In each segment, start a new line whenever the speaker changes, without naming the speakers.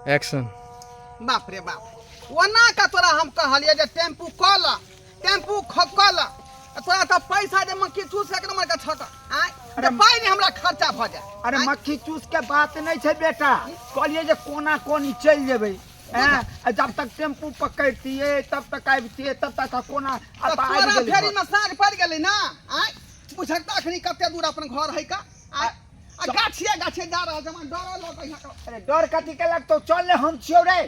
Action.
बाप रे बाप ओना का तोरा हम कहलिए जे टेम्पू कल तोरा तो पैसा दे मक्खी चूस एक नंबर का छक अरे पाई नहीं हमरा खर्चा भ जाए।
अरे मक्खी चूस के बात नहीं है बेटा, कहलिए जे कोना कोनी चल जेबे जब तक टेम्पू पकड़तिए तब तक आबतिए तब तक कोना
तोरा फेरी में साँझ पड़ गेलै ना बुझक अखनी कते दूर अपन घर है का गाछिए जा रहल जमा डर लगै है।
अरे डर कथी के लगतो, चल ले हम छियौ रे।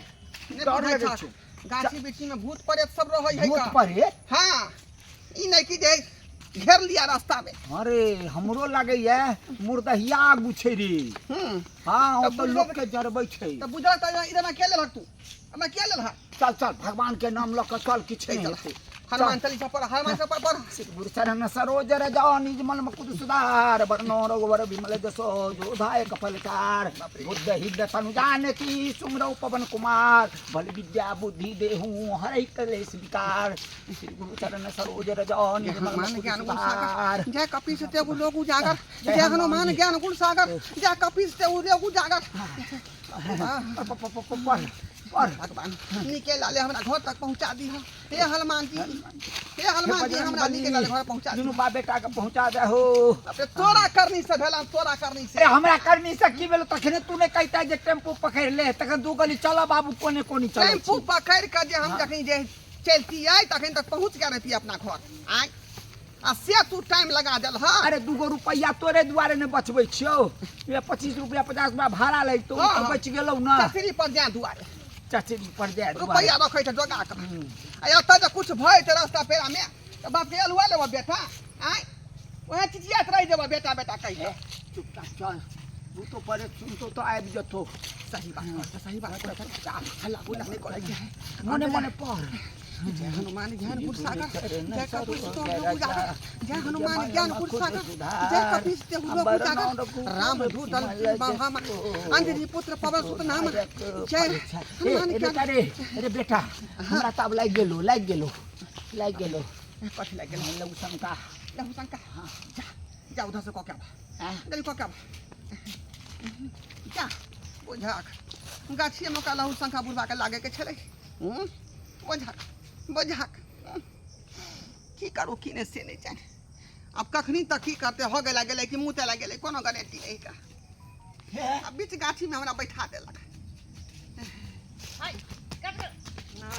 डर लगे छै
गाछी बिछी में भूत प्रेत सब रहै है
भूत प्रेत?
हां ई नहीं कि जे घेर लिया रास्ता में।
अरे हमरो लगे है मुर्दहिया आगू छै रे। हां तो लोग के जरबै छै।
त बुझल त इधर में के ले रख तू मैं के ले रहा।
चल चल भगवान के नाम ल के चल किछ नहीं हेतै।
हनुमान चालीसा पर हनुमान से पर
गुरुचरण सरोज रजो निजमल मुकुद सुधार वर्णो रघुवर विमल जसो जोधाय कपलकार बुद्ध हृदय तनु जानकी सुमरौ पवन कुमार बल विद्या बुद्धि देहु हरै कलेश विकार श्री गुरुचरण सरोज रजो निजमल
हनुमान ज्ञान गुण
सुधार
सागर जय कपीस ते लोग उजागर जय हनुमान ज्ञान गुण सागर जय कपीस ते लोग उजागर।
और
भगवान निकल आले हमरा घर तक पहुंचा दी हो। हे हनुमान जी हमरा निकल आले घर पहुंचा दी।
दुनु बाप बेटा के पहुंचा दे हो।
अबे तोरा करनी से भेला तोरा करनी से।
अरे हमरा करनी से की भेल तखने तूने कहता जे टेम्पू पकड़ ले तखन दू गली चला बाबू कोने कोनी चल।
टेम्पू पकड़ के जे हम जखन जे चलती आई तखन तक पहुंच गया रहती अपना घर आय आ से तू टाइम लगा देल। हां
अरे 2 रुपया तोरे दुआरे ने बचबै छियो, ये 25 रुपया 50 रुपया भाड़ा ले तो बच गेलौ ना।
चचरी पर जा दुआरे
चचरी पर जाए
रुपया रखै त जोगा के आ एत जे कुछ भय त रास्ता पेरा में त बाप के अलुआ लेबो बेटा आय ओहे चिचियात रह जेबो बेटा कह दे।
चुपचाप चल तू तो परे सुन तो आबि जतो।
सही बात हल्ला बोला नहीं करे के
मने मने पढ़
जय हनुमान ज्ञान गुण सागर जय कपीस ते लोग उजागर जय हनुमान ज्ञान गुण सागर जय कपीस ते लोग उजागर राम दूत बाबा अंजनी पुत्र पवन सुत नाम जय हनुमान ज्ञान।
अरे बेटा हमरा तब लाग गेलो
कथि लाग गेल
लहू शंका
हां जा उधर से को क्या गली को क्या जा बुझाक गाछिए में का लहू शंका बुढ़वा के लागे के छले बुझाक की करू की ने से नहीं जाने। अब कखनी तक की करते हो गेला गेले कि मुँह तेला गेले कोनो गारंटी नहीं का। अब बीच गाछी में हमरा बैठा देलक